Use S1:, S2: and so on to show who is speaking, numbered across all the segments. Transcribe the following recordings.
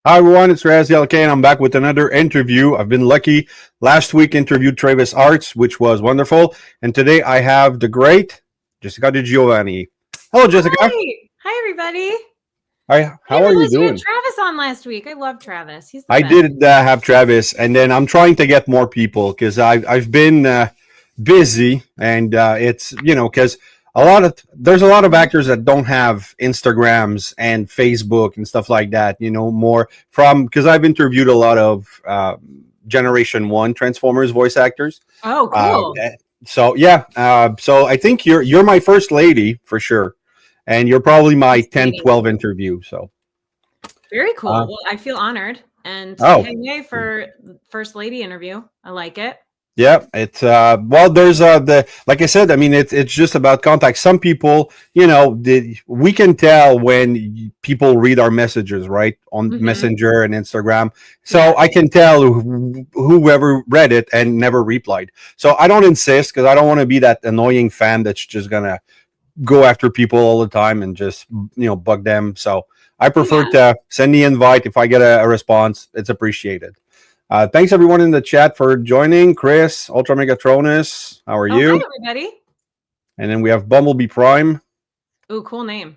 S1: Hi everyone, it's Razyel Kayne. I'm back with another interview. I've been lucky. Last week interviewed Travis Arts, which was wonderful, and today I have the great Jessica DiGiovanni. Hello, Jessica.
S2: Hi, everybody.
S1: Hi.
S2: I
S1: How
S2: didn't
S1: are you
S2: realize you had
S1: doing?
S2: Travis on last week. I love Travis. He's the
S1: I
S2: best.
S1: did have Travis, and then I'm trying to get more people because I've been busy, and it's because there's a lot of actors that don't have Instagrams and Facebook and stuff like that. More from because I've interviewed a lot of Generation One Transformers voice actors.
S2: Oh,
S1: Uh,
S2: cool.
S1: so yeah, so I think you're my first lady for sure, and you're probably my
S2: Nice
S1: 10,
S2: meeting
S1: 12
S2: you.
S1: interview. So
S2: Very cool.
S1: uh,
S2: Well, I feel honored. And
S1: oh.
S2: hey, yay for first lady interview. I like it.
S1: Yeah, it's there's the like I said, I mean it's just about contact. Some people, we can tell when people read our messages, right? On
S2: Hmm.
S1: Messenger and Instagram. So
S2: Yeah.
S1: I can tell whoever read it and never replied. So I don't insist because I don't want to be that annoying fan that's just gonna go after people all the time and just bug them. So I prefer
S2: Yeah.
S1: to send the invite. If I get a response, it's appreciated. Thanks everyone in the chat for joining. Chris, Ultra Megatronus, how are
S2: Oh, hi,
S1: you?
S2: everybody.
S1: And then we have Bumblebee Prime.
S2: Oh, cool name.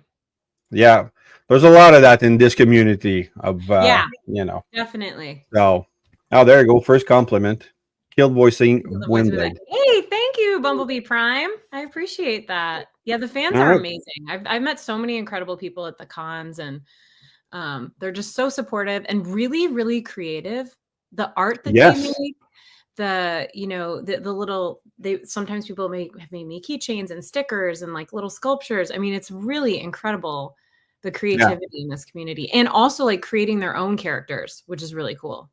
S1: Yeah, there's a lot of that in this community of
S2: Yeah,
S1: you know.
S2: definitely.
S1: So, there you go. First compliment. Killed voicing
S2: The voice of that.
S1: Windblade.
S2: Hey, thank you, Bumblebee Prime. I appreciate that. Yeah, the fans
S1: All
S2: are
S1: right.
S2: amazing. I've met so many incredible people at the cons, and they're just so supportive and really, really creative. The art that they
S1: Yes.
S2: make, the little they sometimes people have made me keychains and stickers and like little sculptures. I mean, it's really incredible the
S1: Yeah.
S2: creativity in this community, and also like creating their own characters, which is really cool.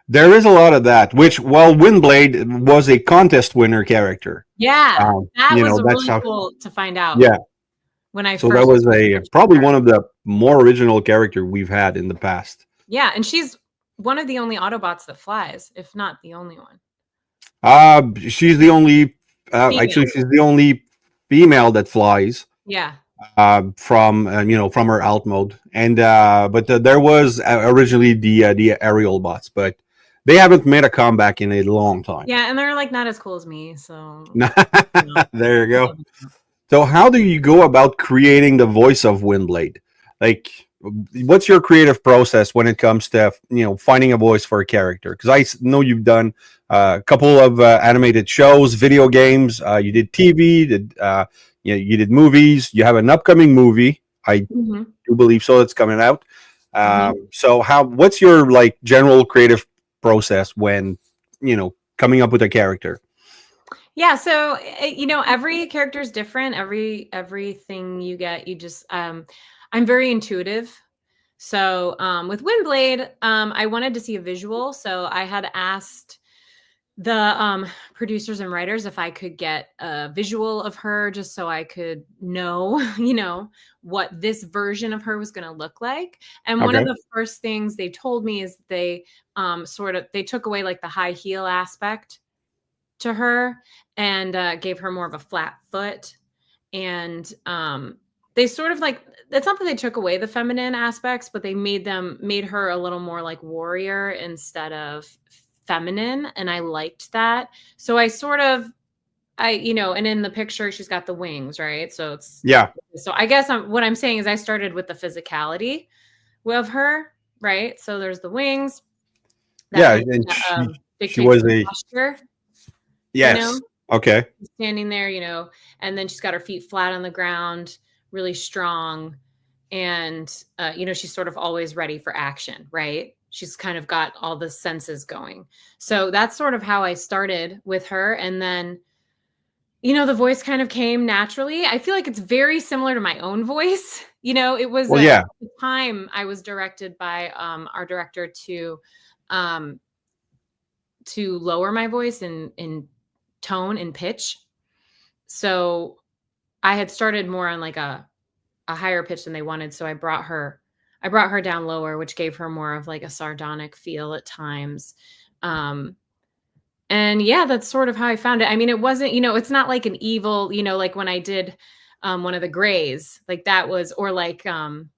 S1: There is a lot of that. Which, well, Windblade was a contest winner character.
S2: Yeah, that was
S1: That's
S2: really
S1: how.
S2: cool to find out
S1: Yeah.
S2: when I
S1: So that
S2: first
S1: was
S2: watched
S1: probably
S2: her.
S1: one of the more original character we've had in the past.
S2: Yeah, and she's one of the only Autobots that flies, if not the only one.
S1: She's the only.
S2: Female.
S1: Actually, she's the only female that flies.
S2: Yeah.
S1: From her alt mode, and but there was originally the aerial bots, but they haven't made a comeback in a long time.
S2: Yeah, and they're like not as cool as me, so
S1: There you
S2: I
S1: go.
S2: love them.
S1: So, how do you go about creating the voice of Windblade? Like, what's your creative process when it comes to finding a voice for a character? Because I know you've done a couple of animated shows, video games. You did TV. You did movies. You have an upcoming movie. I
S2: Mhm.
S1: do believe so. It's coming out.
S2: Mhm.
S1: So, what's your like general creative process when coming up with a character?
S2: Yeah, so every character is different. Everything you get, you just I'm very intuitive. So with Windblade, I wanted to see a visual. So I had asked the producers and writers if I could get a visual of her just so I could know, what this version of her was going to look like. And one of
S1: Okay.
S2: the first things they told me is they they took away like the high heel aspect to her and gave her more of a flat foot. And they sort of like it's not that they took away the feminine aspects, but they made her a little more like warrior instead of feminine, and I liked that. So and in the picture she's got the wings, right?
S1: Yeah.
S2: So I guess what I'm saying is I started with the physicality of her, right? So there's the wings, that
S1: Yeah.
S2: kind
S1: And
S2: of
S1: she
S2: dictates
S1: was
S2: the
S1: a
S2: posture, you know
S1: yes. Okay.
S2: standing there, and then she's got her feet flat on the ground, really strong. And, she's sort of always ready for action, right? She's kind of got all the senses going. So that's sort of how I started with her. And then, the voice kind of came naturally. I feel like it's very similar to my own voice. It was
S1: Well,
S2: at
S1: yeah.
S2: the time I was directed by our director um, to lower my voice in tone and pitch. So I had started more on like a higher pitch than they wanted. So I brought her down lower, which gave her more of like a sardonic feel at times. Um, and yeah, that's sort of how I found it. I mean, it wasn't, it's not like an evil, like when I did one of the grays, like that was, or like um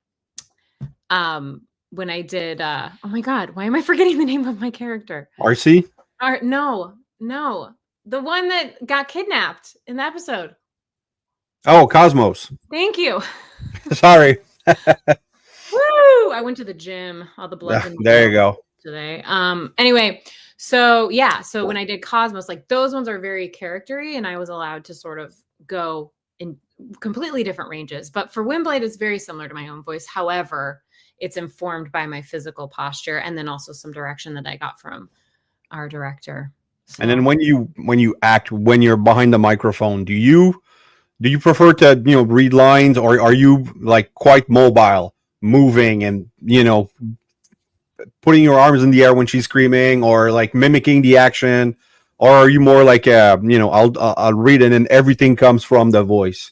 S2: when I did oh my god, why am I forgetting the name of my character?
S1: RC?
S2: No, the one that got kidnapped in the episode.
S1: Oh, Cosmos.
S2: Thank you.
S1: Sorry.
S2: Woo! I went to the gym. All the blood's in my
S1: There you
S2: bones
S1: go.
S2: today. Anyway, so yeah, so when I did Cosmos, like those ones are very charactery, and I was allowed to sort of go in completely different ranges. But for Windblade, it's very similar to my own voice. However, it's informed by my physical posture and then also some direction that I got from our director. So.
S1: And then when you act, when you're behind the microphone, do you prefer to read lines, or are you like quite mobile, moving and putting your arms in the air when she's screaming, or like mimicking the action, or are you more like I'll read it and everything comes from the voice?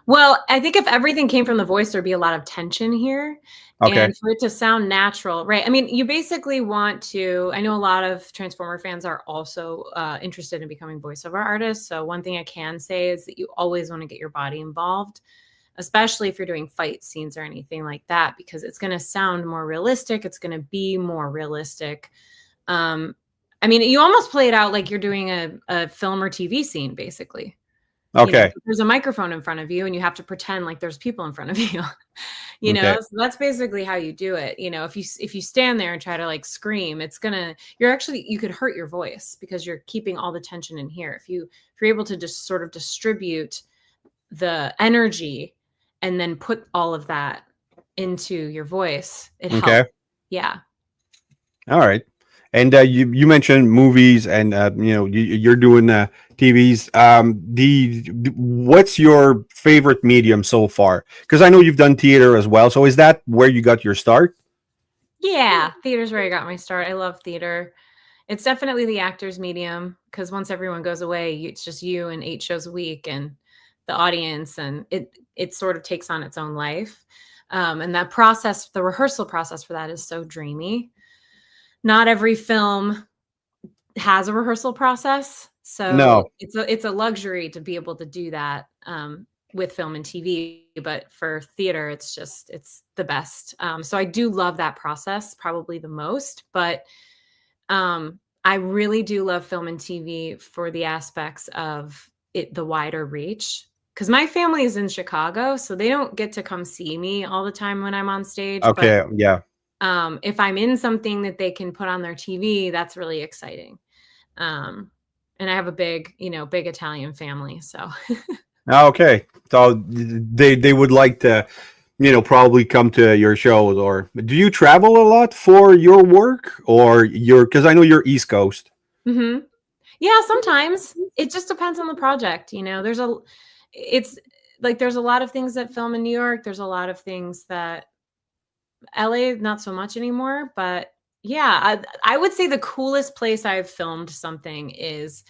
S2: Well, I think if everything came from the voice, there'd be a lot of tension here.
S1: Okay.
S2: And for it to sound natural, right? I mean, you basically want to, I know a lot of Transformer fans are also interested in becoming voiceover artists. So one thing I can say is that you always want to get your body involved, especially if you're doing fight scenes or anything like that, because it's going to sound more realistic. It's going to be more realistic. I mean, you almost play it out like you're doing a film or TV scene, basically.
S1: Okay.
S2: There's a microphone in front of you and you have to pretend like there's people in front of you.
S1: Okay.
S2: So that's basically how you do it. If you stand there and try to like scream, you could hurt your voice because you're keeping all the tension in here. If you're able to just sort of distribute the energy and then put all of that into your voice, it helps. Yeah.
S1: All right. And you mentioned movies, and you're doing TVs. What's your favorite medium so far? Because I know you've done theater as well. So is that where you got your start?
S2: Yeah, theater's where I got my start. I love theater. It's definitely the actor's medium, because once everyone goes away, it's just you and 8 shows a week and the audience, and it sort of takes on its own life. And that process, the rehearsal process for that is so dreamy. Not every film has a rehearsal process. So
S1: No.
S2: it's a luxury to be able to do that with film and TV. But for theater, it's the best. So I do love that process probably the most. But I really do love film and TV for the aspects of the wider reach. Because my family is in Chicago, so they don't get to come see me all the time when I'm on stage.
S1: Okay.
S2: But
S1: yeah.
S2: if I'm in something that they can put on their TV, that's really exciting. And I have a big Italian family. So.
S1: Okay. So they would like to, probably come to your shows. Or do you travel a lot for your work, or because I know you're East Coast?
S2: Mm-hmm. Yeah, sometimes it just depends on the project. There's a lot of things that film in New York. There's a lot of things that LA, not so much anymore, but yeah, I would say the coolest place I've filmed something is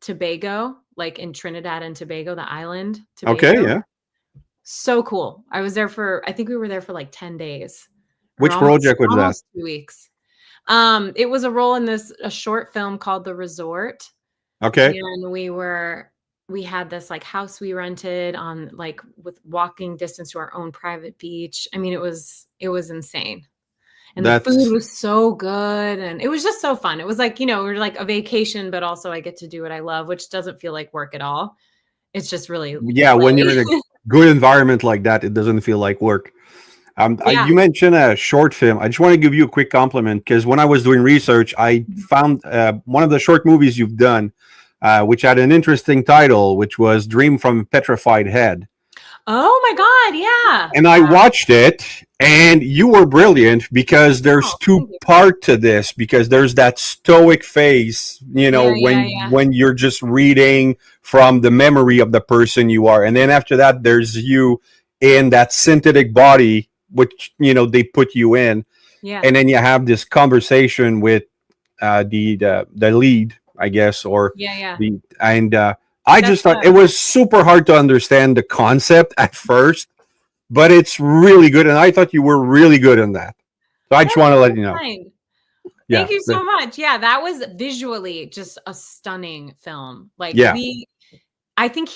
S2: Tobago, like in Trinidad and Tobago, the island. Tobago.
S1: Okay, yeah.
S2: So cool. I think we were there for like 10 days.
S1: Which project was that?
S2: Almost 2 weeks. It was a role in a short film called The Resort.
S1: Okay.
S2: And we had this like house we rented on like with walking distance to our own private beach. I mean, it was insane. And the food was so good. And it was just so fun. It was like, we're like a vacation, but also I get to do what I love, which doesn't feel like work at all. It's just really,
S1: when you're in a good environment like that, it doesn't feel like work. You mentioned a short film. I just want to give you a quick compliment, because when I was doing research, I found one of the short movies you've done, which had an interesting title, which was Dream from a Petrified Head.
S2: Oh my God, yeah.
S1: And I watched it, and you were brilliant, because there's two parts to this, because there's that stoic face, when you're just reading from the memory of the person you are. And then after that, there's you in that synthetic body, which, they put you in.
S2: Yeah.
S1: And then you have this conversation with the lead, I guess, or I just thought it was super hard to understand the concept at first, but it's really good, and I thought you were really good in that. So I just want to let you know.
S2: Thank you so much. Yeah, that was visually just a stunning film. Like I think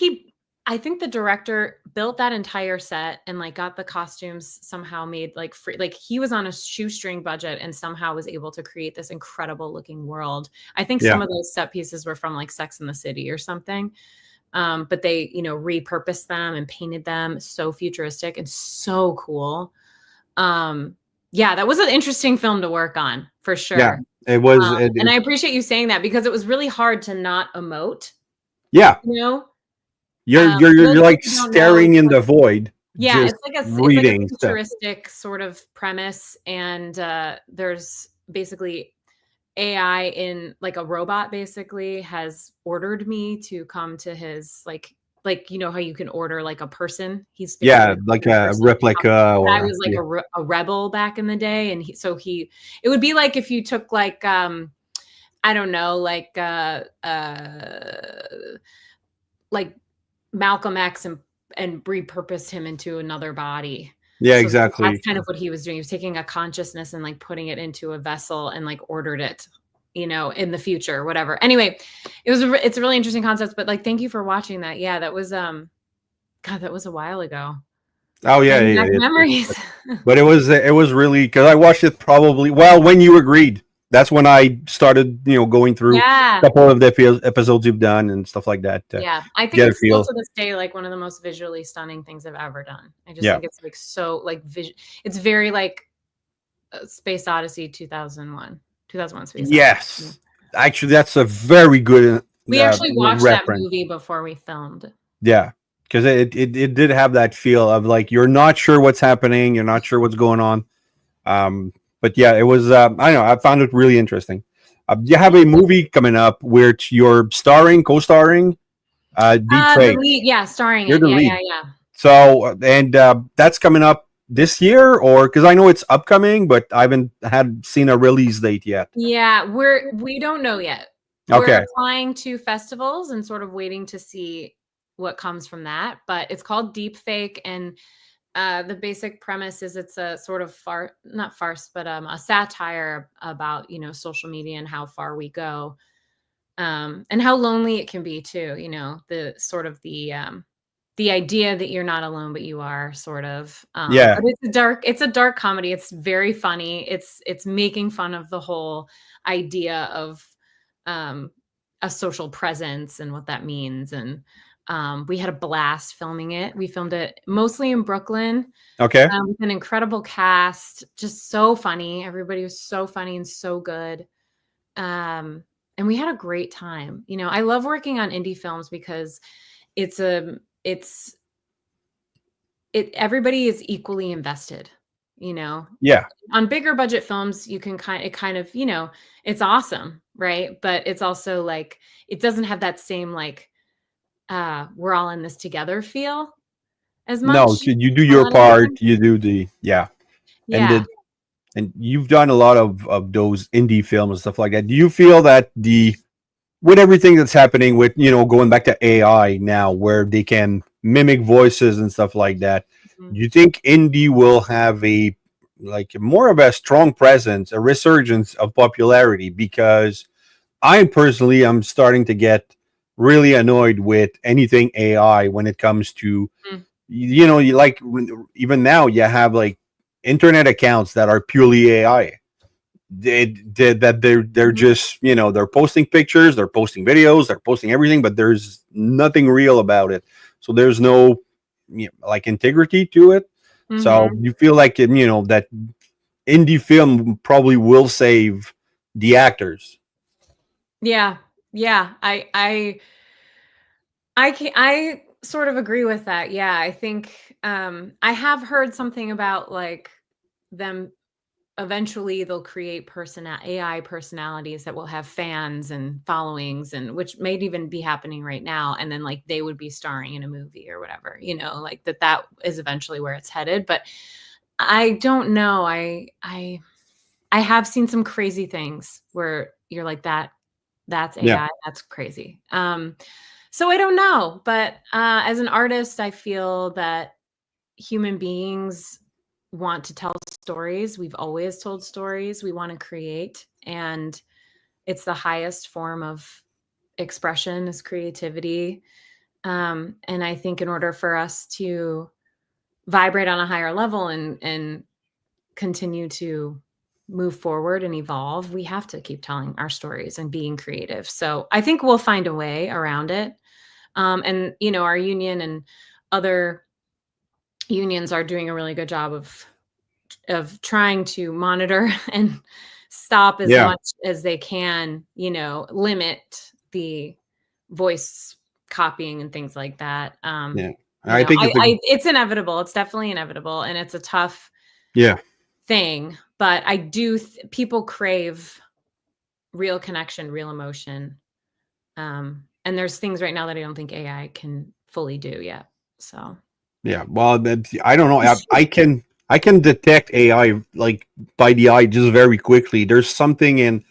S2: I think the director built that entire set and like got the costumes somehow made like free. Like he was on a shoestring budget and somehow was able to create this incredible looking world. I think
S1: Yeah.
S2: some of those set pieces were from like Sex and the City or something. But they, repurposed them and painted them so futuristic and so cool. Yeah, that was an interesting film to work on for
S1: Yeah,
S2: sure.
S1: it was.
S2: And I appreciate you saying that because it was really hard to not emote,
S1: Yeah,
S2: you know? For those
S1: you're
S2: of you
S1: like
S2: who don't know,
S1: staring in the void,
S2: yeah,
S1: just
S2: it's like a
S1: reading stuff.
S2: futuristic sort of premise, and there's basically AI in like a robot basically has ordered me to come to his like how you can order like a person. He's basically
S1: Yeah, like
S2: a
S1: a
S2: person to come.
S1: replica,
S2: But I
S1: or
S2: was like
S1: yeah,
S2: a rebel back in the day, and it would be like if you took like I don't know like Malcolm X and repurposed him into another body.
S1: yeah,
S2: So that's
S1: exactly.
S2: kind of what he was doing. He was taking a consciousness and like putting it into a vessel and like ordered it, in the future, whatever. Anyway, it's a really interesting concept, but like, thank you for watching that. Yeah, that was, God, that was a while ago.
S1: Oh yeah,
S2: Bringing
S1: yeah,
S2: back memories.
S1: but it was really because I watched it probably well when you agreed. That's when I started, going through
S2: Yeah.
S1: a couple of the episodes you've done and stuff like that to
S2: Yeah. I think
S1: get a
S2: it's still
S1: feel.
S2: to this day, like one of the most visually stunning things I've ever done. I just
S1: Yeah.
S2: think it's like so like it's very like Space Odyssey 2001 Space Odyssey.
S1: Yes, actually, that's a very good
S2: We actually watched that
S1: reference.
S2: movie before we filmed.
S1: Yeah, because it did have that feel of like you're not sure what's happening, you're not sure what's going on. But yeah, it was. I don't know. I found it really interesting. You have a movie coming up where you're co-starring, Deep
S2: The
S1: Fake.
S2: lead, yeah, starring
S1: You're
S2: in,
S1: the
S2: yeah,
S1: lead.
S2: yeah, yeah.
S1: So, and that's coming up this year, or because I know it's upcoming, but I haven't seen a release date yet.
S2: Yeah, we don't know yet. We're
S1: Okay.
S2: applying to festivals and sort of waiting to see what comes from that. But it's called Deep Fake, and the basic premise is it's a sort of not farce, but a satire about social media and how far we go, and how lonely it can be too. The sort of the idea that you're not alone, but you are, sort of.
S1: Yeah.
S2: But it's a dark comedy. It's very funny. It's making fun of the whole idea of a social presence and what that means. And we had a blast filming it. We filmed it mostly in Brooklyn,
S1: Okay.
S2: with an incredible cast, just so funny. Everybody was so funny and so good. And we had a great time. I love working on indie films because it's everybody is equally invested,
S1: Yeah.
S2: on bigger budget films. You can it's awesome, right? But it's also like, it doesn't have that same, like, we're all in this together feel as
S1: No,
S2: much
S1: you do
S2: a
S1: your
S2: lot of the
S1: part.
S2: time.
S1: You do the yeah, and
S2: Yeah.
S1: you've done a lot of those indie films and stuff like that. Do you feel that with everything that's happening with going back to AI now, where they can mimic voices and stuff like that,
S2: Mhm.
S1: do you think indie will have a like more of a strong presence, a resurgence of popularity? Because I personally am starting to get really annoyed with anything AI when it comes to
S2: Mm.
S1: you like even now you have like internet accounts that are purely AI. They're
S2: Mhm.
S1: just they're posting pictures, they're posting videos, they're posting everything, but there's nothing real about it. So there's no like integrity to it. So
S2: Mhm.
S1: you feel like that indie film probably will save the actors.
S2: Yeah. Yeah. I sort of agree with that. Yeah. I think I have heard something about like them eventually they'll create AI personalities that will have fans and followings, and which may even be happening right now. And then like they would be starring in a movie or whatever, like that is eventually where it's headed. But I don't know. I have seen some crazy things where you're like that's
S1: Yeah.
S2: AI, that's crazy. So I don't know, but as an artist, I feel that human beings want to tell stories. We've always told stories. We want to create, and it's the highest form of expression is creativity. And I think in order for us to vibrate on a higher level and continue to move forward and evolve, we have to keep telling our stories and being creative. So I think we'll find a way around it. And our union and other unions are doing a really good job of trying to monitor and stop as much as they can, limit the voice copying and things like that.
S1: I think
S2: it's inevitable. It's definitely inevitable, and it's a tough thing. But I do. People crave real connection, real emotion, and there's things right now that I don't think AI can fully do yet. So
S1: well, I don't know. I can detect AI like by the eye just very quickly. There's something in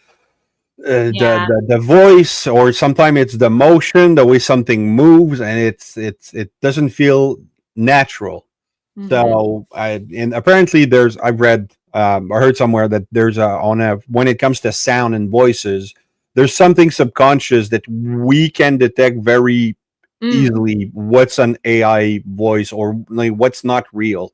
S1: the voice, or sometimes it's the motion, the way something moves, and it doesn't feel natural. Mm-hmm. So and apparently I've read I heard somewhere that there's when it comes to sound and voices, there's something subconscious that we can detect very easily what's an AI voice or like what's not real.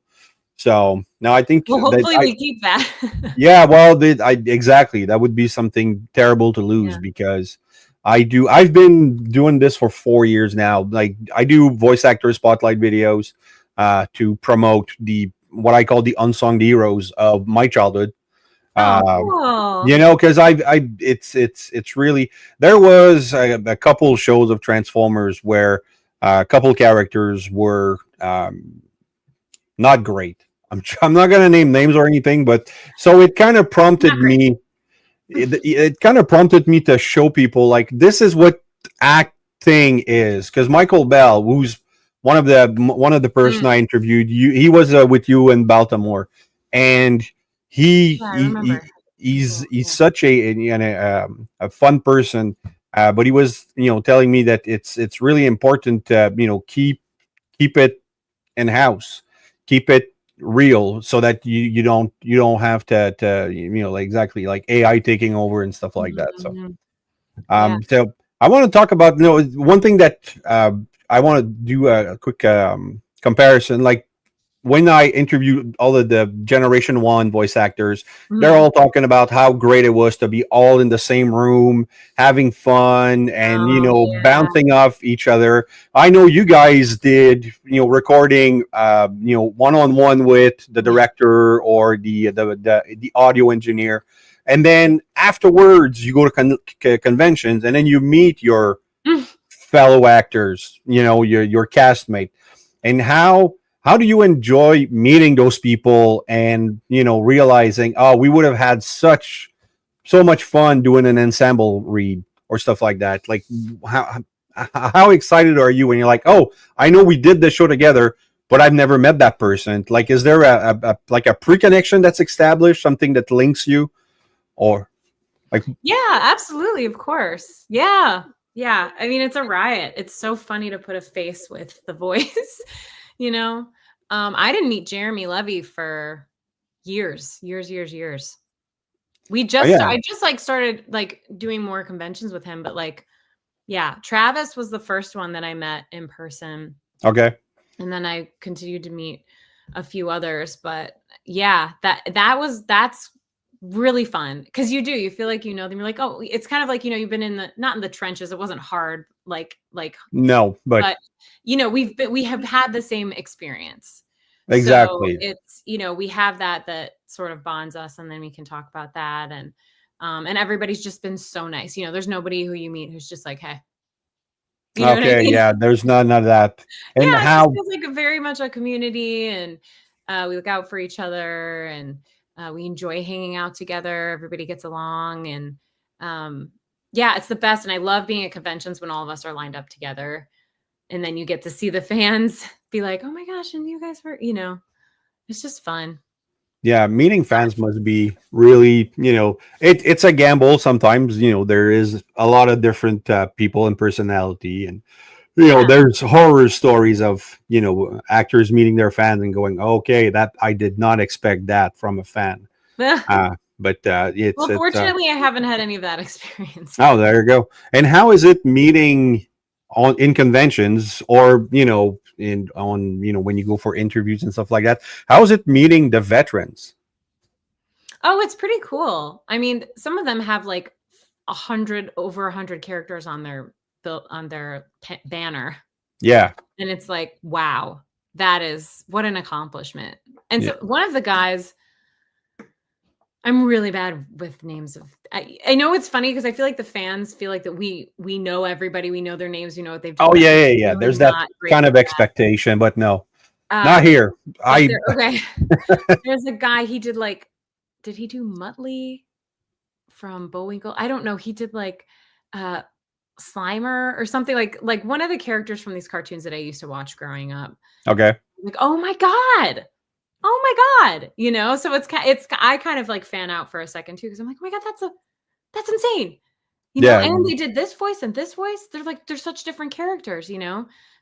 S1: So now I think
S2: hopefully we keep that.
S1: Yeah, well, exactly. That would be something terrible to lose because I've been doing this for 4 years now. Like I do voice actor spotlight videos to promote what I call the unsung heroes of my childhood.
S2: Cool.
S1: Because it's really, there was a couple shows of Transformers where a couple characters were not great. I'm not going to name names or anything, but so it kind of prompted me. It kind of prompted me to show people like this is what acting is. Because Michael Bell, who's one of the person I interviewed, he was with you in Baltimore, and he's such a fun person. But he was telling me that it's really important to keep it in house, keep it real, so that you don't have to like exactly like AI taking over and stuff like that. So so I want to talk about one thing that I want to do a quick comparison. Like when I interviewed all of the Generation 1 voice actors, they're all talking about how great it was to be all in the same room, having fun, and, bouncing off each other. I know you guys did, recording, one-on-one with the director or the audio engineer. And then afterwards, you go to conventions, and then you meet your fellow actors, your castmate. And how do you enjoy meeting those people and realizing, oh, we would have had so much fun doing an ensemble read or stuff like that? Like how excited are you when you're like, oh, I know we did this show together, but I've never met that person? Like, is there a pre-connection that's established, something that links you, or like?
S2: Yeah, absolutely, of course. Yeah. I mean, it's a riot. It's so funny to put a face with the voice. I didn't meet Jeremy Levy for years. We just, I just like started like doing more conventions with him, but like, Travis was the first one that I met in person.
S1: Okay.
S2: And then I continued to meet a few others, but that's really fun. Cause you feel like, them. You're like, oh, it's kind of like, you've been not in the trenches. It wasn't hard. Like,
S1: no, but
S2: we have had the same experience.
S1: Exactly.
S2: So it's, we have that sort of bonds us, and then we can talk about that. And everybody's just been so nice. There's nobody who you meet who's just like, hey.
S1: Okay. I mean? Yeah. There's none of that. And
S2: how it feels like very much a community, and we look out for each other, and we enjoy hanging out together. Everybody gets along, and it's the best. And I love being at conventions when all of us are lined up together. And then you get to see the fans be like, oh my gosh, and you guys were, it's just fun.
S1: Yeah, meeting fans must be really, it's a gamble sometimes. There is a lot of different people and personality. And, there's horror stories of, actors meeting their fans and going, okay, that I did not expect that from a fan. But
S2: fortunately, I haven't had any of that experience.
S1: Oh, there you go. And how is it meeting on in conventions, or in on when you go for interviews and stuff like that. How is it meeting the veterans?
S2: Oh, it's pretty cool. I mean, some of them have like over 100 characters on their banner,
S1: Yeah,
S2: and it's like, wow, that is what an accomplishment. And
S1: yeah.
S2: so one of the guys, I'm really bad with names of. I know it's funny because I feel like the fans feel like that we know everybody, we know their names, we know what they've done.
S1: Oh
S2: But
S1: yeah,
S2: I'm
S1: yeah, yeah.
S2: really
S1: There's that
S2: not great
S1: kind
S2: with
S1: of expectation, but no,
S2: that.
S1: not here.
S2: But
S1: I
S2: okay. There's a guy, he did like, did he do Muttley from Bullwinkle? I don't know. He did like Slimer or something, like one of the characters from these cartoons that I used to watch growing up.
S1: okay.
S2: Like, oh my God. Oh my God. So I kind of like fan out for a second too, because I'm like, oh my God, that's insane.
S1: Yeah,
S2: And they did this voice and this voice. They're such different characters,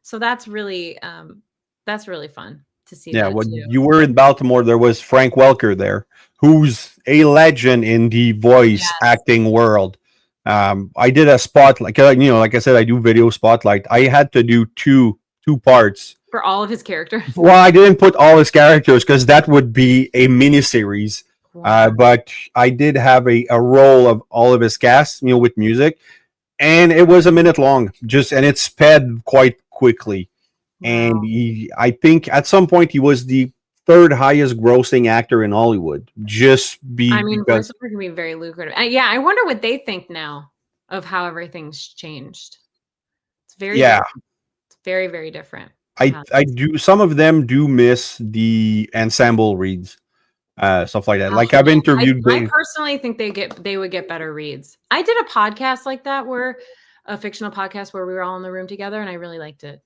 S2: So that's really fun to see
S1: yeah.
S2: that
S1: When
S2: too.
S1: you were in Baltimore, there was Frank Welker there, who's a legend in the voice
S2: Yes.
S1: acting world. I did a spotlight, like I said, I do video spotlight. I had to do two parts.
S2: For all of his characters.
S1: Well, I didn't put all his characters because that would be a mini series.
S2: Wow.
S1: But I did have a role of all of his cast, with music, and it was a minute long, and it sped quite quickly. And
S2: Wow.
S1: I think at some point he was the third highest grossing actor in Hollywood,
S2: I mean,
S1: because
S2: voiceover can be very lucrative. Yeah, I wonder what they think now of how everything's changed. It's very
S1: yeah,
S2: different. It's very, very different.
S1: I do. Some of them do miss the ensemble reads, stuff like that.
S2: Oh,
S1: Like I've
S2: man.
S1: interviewed
S2: I personally think they would get better reads. I did a podcast like that, a fictional podcast where we were all in the room together, and I really liked it.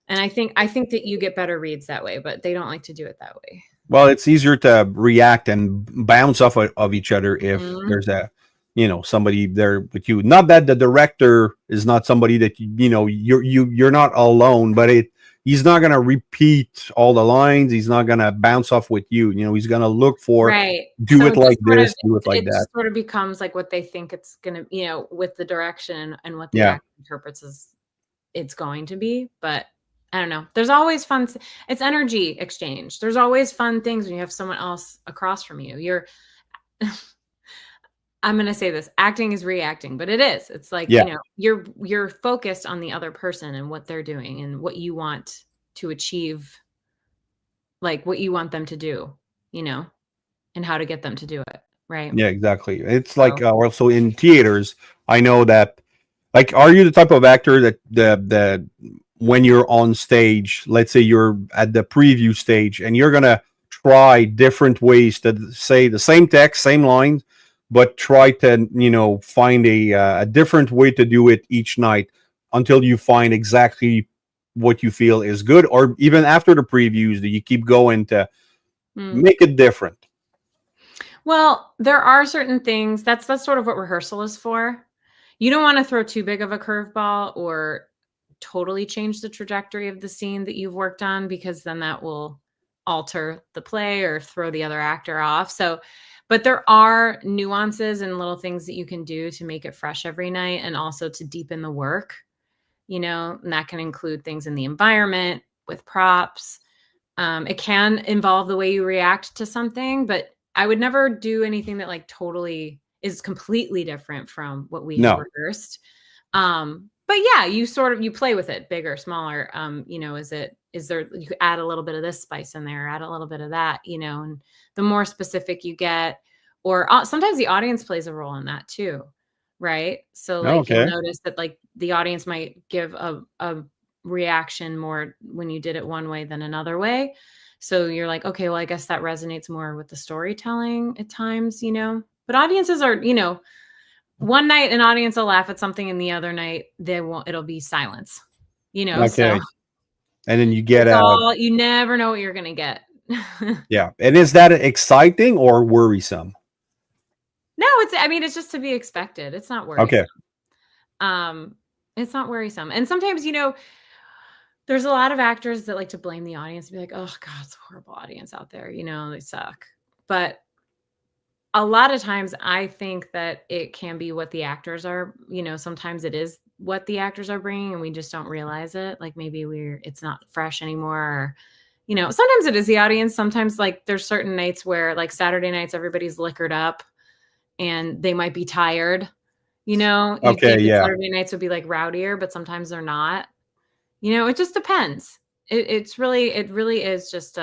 S2: And I think that you get better reads that way, but they don't like to do it that way.
S1: Well, it's easier to react and bounce off of each other if there's somebody there with you. Not that the director is not somebody that you're not alone, but he's not gonna repeat all the lines. He's not gonna bounce off with you. He's gonna look for
S2: Right.
S1: do
S2: So
S1: it like this, do it like
S2: it
S1: that.
S2: just sort of becomes like what they think it's gonna, with the direction and what the
S1: Yeah.
S2: actor interprets as it's going to be. But I don't know. There's always fun. It's energy exchange. There's always fun things when you have someone else across from you. I'm going to say this, acting is reacting, but it is. It's like,
S1: Yeah.
S2: You're focused on the other person and what they're doing and what you want to achieve, like what you want them to do, and how to get them to do it. Right.
S1: Yeah, exactly. It's
S2: So,
S1: like also in theaters, I know that. Like, are you the type of actor that the when you're on stage, let's say you're at the preview stage, and you're gonna try different ways to say the same text, same lines, but try to find a different way to do it each night until you find exactly what you feel is good, or even after the previews, do you keep going to make it different?
S2: Well, there are certain things that's sort of what rehearsal is for. You don't want to throw too big of a curveball or totally change the trajectory of the scene that you've worked on, because then that will alter the play or throw the other actor off. So, but there are nuances and little things that you can do to make it fresh every night, and also to deepen the work, and that can include things in the environment with props. It can involve the way you react to something, but I would never do anything that like totally is completely different from what we had
S1: No.
S2: rehearsed. But yeah, you play with it, bigger, smaller. Is there, you could add a little bit of this spice in there, add a little bit of that, and the more specific you get, or sometimes the audience plays a role in that too. Right. So like you'll notice that like the audience might give a reaction more when you did it one way than another way. So you're like, okay, well, I guess that resonates more with the storytelling at times, but audiences are, one night an audience will laugh at something and the other night it'll be silence,
S1: Okay.
S2: So
S1: And then you get
S2: you never know what you're going to get.
S1: Yeah. And is that exciting or worrisome?
S2: No, it's just to be expected. It's not worrisome. Okay. It's not worrisome. And sometimes, there's a lot of actors that like to blame the audience and be like, oh God, it's a horrible audience out there. They suck. But a lot of times I think that it can be what the actors are, sometimes it is what the actors are bringing and we just don't realize it. Like maybe it's not fresh anymore. Or, you know, sometimes it is the audience. Sometimes like there's certain nights where like Saturday nights, everybody's liquored up and they might be tired. You know, you'd
S1: Okay,
S2: think that
S1: yeah.
S2: Saturday nights would be like rowdier, but sometimes they're not. You know, it just depends. It really is just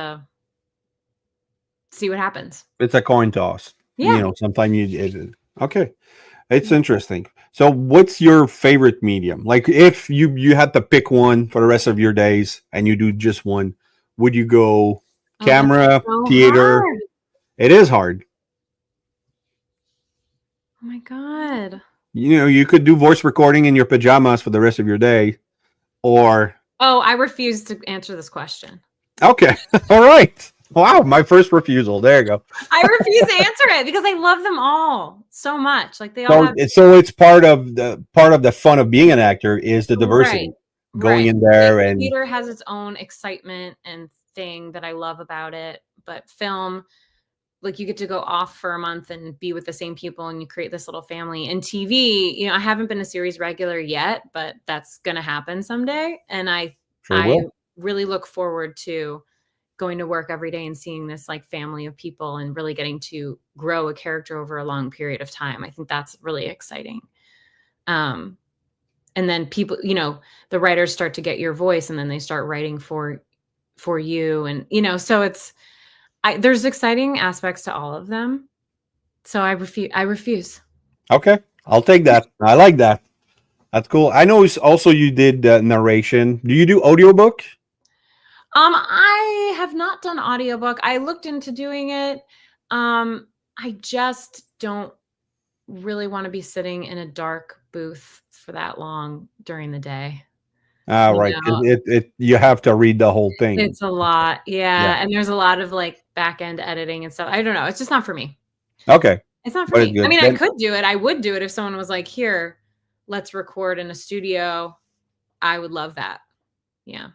S2: see what happens.
S1: It's a coin toss. You
S2: Yeah.
S1: know, sometimes okay. It's interesting. So what's your favorite medium? Like if you had to pick one for the rest of your days and you do just one, would you go
S2: Oh, that's
S1: camera,
S2: so
S1: theater?
S2: hard.
S1: It is hard.
S2: Oh my God.
S1: You know, you could do voice recording in your pajamas for the rest of your day, or
S2: Oh, I refuse to answer this question.
S1: okay, all right. Wow, my first refusal. There you go.
S2: I refuse to answer it because I love them all so much. Like they all have
S1: So it's part of the fun of being an actor is the diversity, going in there
S2: Like,
S1: and
S2: theater has its own excitement and thing that I love about it, but film, like you get to go off for a month and be with the same people and you create this little family. And TV, you know, I haven't been a series regular yet, but that's gonna happen someday. And I
S1: sure will.
S2: really look forward to going to work every day and seeing this like family of people and really getting to grow a character over a long period of time. I think that's really exciting. And then people, you know, the writers start to get your voice and then they start writing for you. And, you know, so there's exciting aspects to all of them. So I refuse.
S1: Okay, I'll take that. I like that. That's cool. I know also you did narration. Do you do audiobook?
S2: I have not done audiobook. I looked into doing it. I just don't really want to be sitting in a dark booth for that long during the day.
S1: Right. 'Cause you have to read the whole thing.
S2: It's a lot.
S1: Yeah.
S2: Yeah. And there's a lot of like back end editing and stuff. I don't know. It's just not for me.
S1: Okay.
S2: It's not for
S1: But it's
S2: me. I
S1: good.
S2: mean, I
S1: Then,
S2: could do it. I would do it if someone was like, here, let's record in a studio. I would love that. Yeah.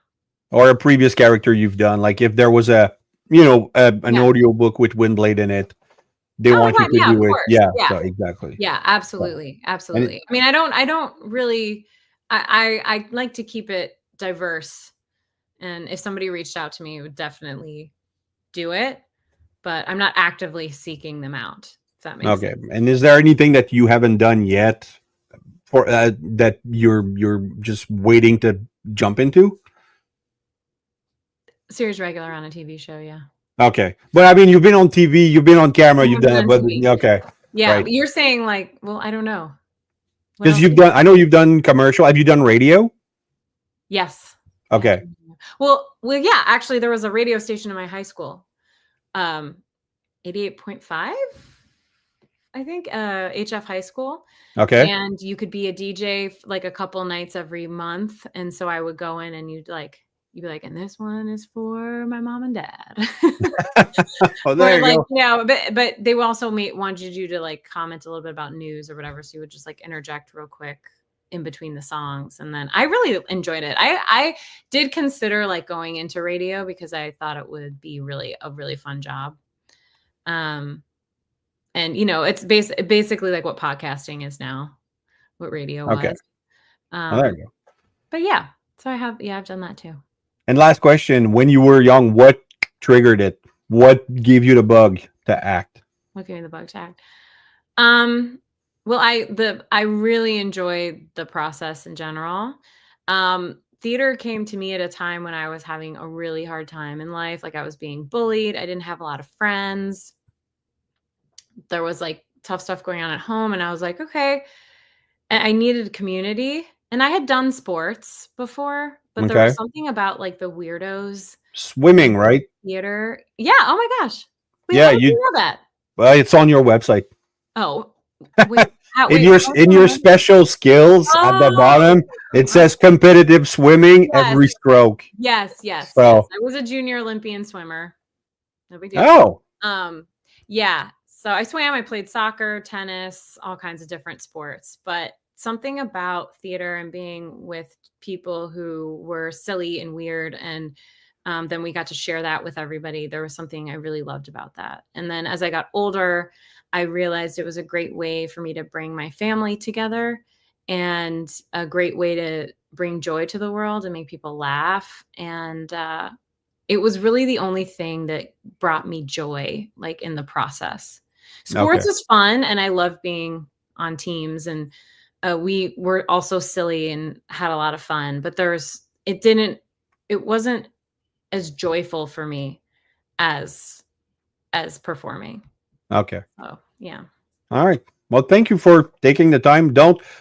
S1: or a previous character you've done, like if there was an
S2: Yeah.
S1: audiobook with Windblade in it, they
S2: Oh my
S1: want you
S2: God.
S1: to
S2: Yeah, of
S1: do it.
S2: course.
S1: Yeah.
S2: Yeah.
S1: So exactly.
S2: Yeah, absolutely.
S1: And
S2: Absolutely. I mean, I don't really, I like to keep it diverse. And if somebody reached out to me, I would definitely do it, but I'm not actively seeking them out. If that makes
S1: okay.
S2: sense.
S1: And is there anything that you haven't done yet for that you're just waiting to jump into?
S2: Series regular on a TV show. Yeah.
S1: Okay, but I mean, you've been on TV, you've been on camera,
S2: I
S1: you've
S2: have
S1: done
S2: been
S1: it,
S2: on
S1: but
S2: TV.
S1: okay,
S2: Yeah.
S1: right?
S2: You're saying like, well, I don't know. What
S1: Because
S2: else
S1: you've
S2: do you-
S1: done, I know you've done commercial. Have you done radio?
S2: Yes.
S1: Okay,
S2: Well, yeah, actually there was a radio station in my high school. 88.5, I think, HF high school.
S1: okay.
S2: And you could be a DJ like a couple nights every month. And so I would go in and you'd be like, and this one is for my mom and dad.
S1: Oh, there you go.
S2: You know, but they also wanted you to like comment a little bit about news or whatever. So you would just like interject real quick in between the songs. And then I really enjoyed it. I did consider like going into radio because I thought it would be a really fun job. And you know, it's basically like what podcasting is now, what radio
S1: Okay,
S2: was.
S1: oh, there you go.
S2: But yeah, so I've done that too.
S1: And last question: when you were young, what triggered it? What gave you the bug to act?
S2: What gave me the bug to act? Well, I really enjoyed the process in general. Theater came to me at a time when I was having a really hard time in life. Like I was being bullied. I didn't have a lot of friends. There was like tough stuff going on at home. And I was like, okay, I needed a community. And I had done sports before, but there
S1: Okay,
S2: was something about like the weirdos
S1: swimming,
S2: in
S1: right?
S2: theater. Yeah. Oh my gosh. Wait,
S1: Yeah,
S2: how did you know that?
S1: Well, it's on your website.
S2: Oh, wait.
S1: In your special skills at the bottom, it says competitive swimming every stroke.
S2: Yes.
S1: So,
S2: I was a junior Olympian swimmer. No big deal.
S1: oh,
S2: Yeah. So I swam, I played soccer, tennis, all kinds of different sports, but something about theater and being with people who were silly and weird. And then we got to share that with everybody. There was something I really loved about that. And then as I got older, I realized it was a great way for me to bring my family together and a great way to bring joy to the world and make people laugh. And it was really the only thing that brought me joy, like in the process. Sports is fun, and I love being on teams, and we were also silly and had a lot of fun, but it wasn't as joyful for me as performing.
S1: Okay.
S2: Oh, yeah.
S1: All right. Well, thank you for taking the time.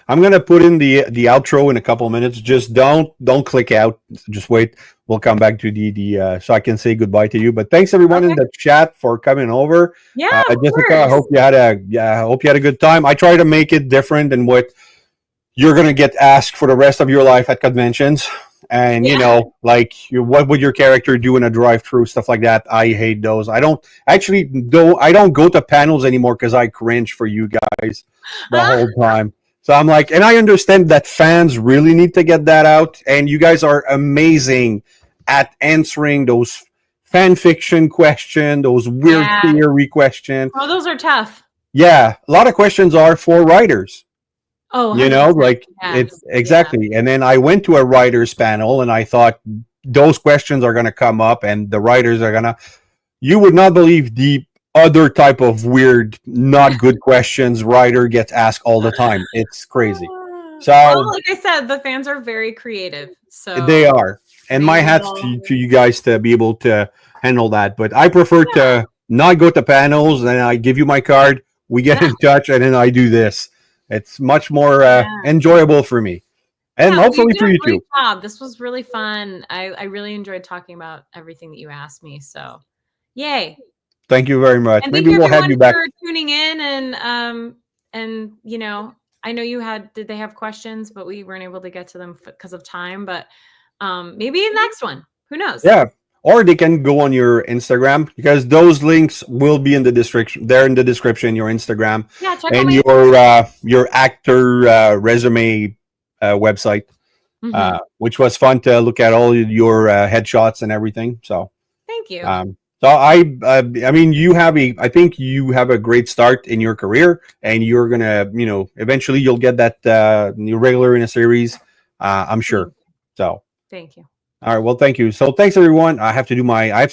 S1: I'm going to put in the outro in a couple of minutes. Just don't click out. Just wait. We'll come back to the so I can say goodbye to you. But thanks everyone in the chat for coming over.
S2: Yeah,
S1: Jessica, I hope you had a good time. I try to make it different than what you're going to get asked for the rest of your life at conventions. And you know, like, what would your character do in a drive-through, stuff like that. I hate those. I don't go to panels anymore because I cringe for you guys the whole time. So I'm like, and I understand that fans really need to get that out, and you guys are amazing at answering those fan fiction questions, those weird theory questions.
S2: Oh, those are tough.
S1: Yeah, a lot of questions are for writers.
S2: Oh,
S1: you know, like it's exactly. And then I went to a writers panel, and I thought those questions are going to come up, and the writers are going to. You would not believe the other type of weird, not good questions writer gets asked all the time. It's crazy. So,
S2: well, like I said, the fans are very creative. So
S1: they are, and my hat's to you guys to be able to handle that. But I prefer to not go to panels, and I give you my card. We get in touch, and then I do this. It's much more enjoyable for me, and hopefully for you too.
S2: This was really fun. I really enjoyed talking about everything that you asked me. So, yay!
S1: Thank you very much.
S2: And
S1: maybe we'll have you back.
S2: For tuning in, and you know, I know did they have questions, but we weren't able to get to them because of time. But maybe the next one. Who knows? Yeah.
S1: Or they can go on your Instagram, because those links will be in the description. They're in the description. Your Instagram and your actor resume website, which was fun to look at all your headshots and everything. So
S2: thank you.
S1: So I mean, I think you have a great start in your career, and you're gonna, eventually you'll get that you're regular in a series. I'm sure. So
S2: thank you.
S1: All right. Well, thank you. So thanks, everyone. I have to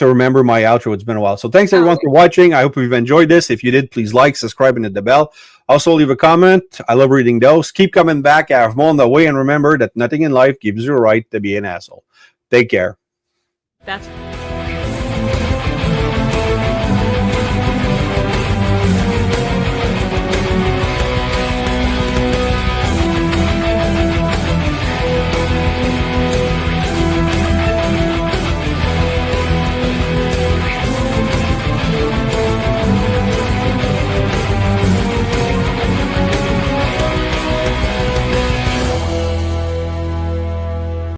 S1: remember my outro. It's been a while. So thanks, everyone, for watching. I hope you've enjoyed this. If you did, please like, subscribe, and hit the bell. Also, leave a comment. I love reading those. Keep coming back. I have more on the way. And remember that nothing in life gives you a right to be an asshole. Take care.
S2: That's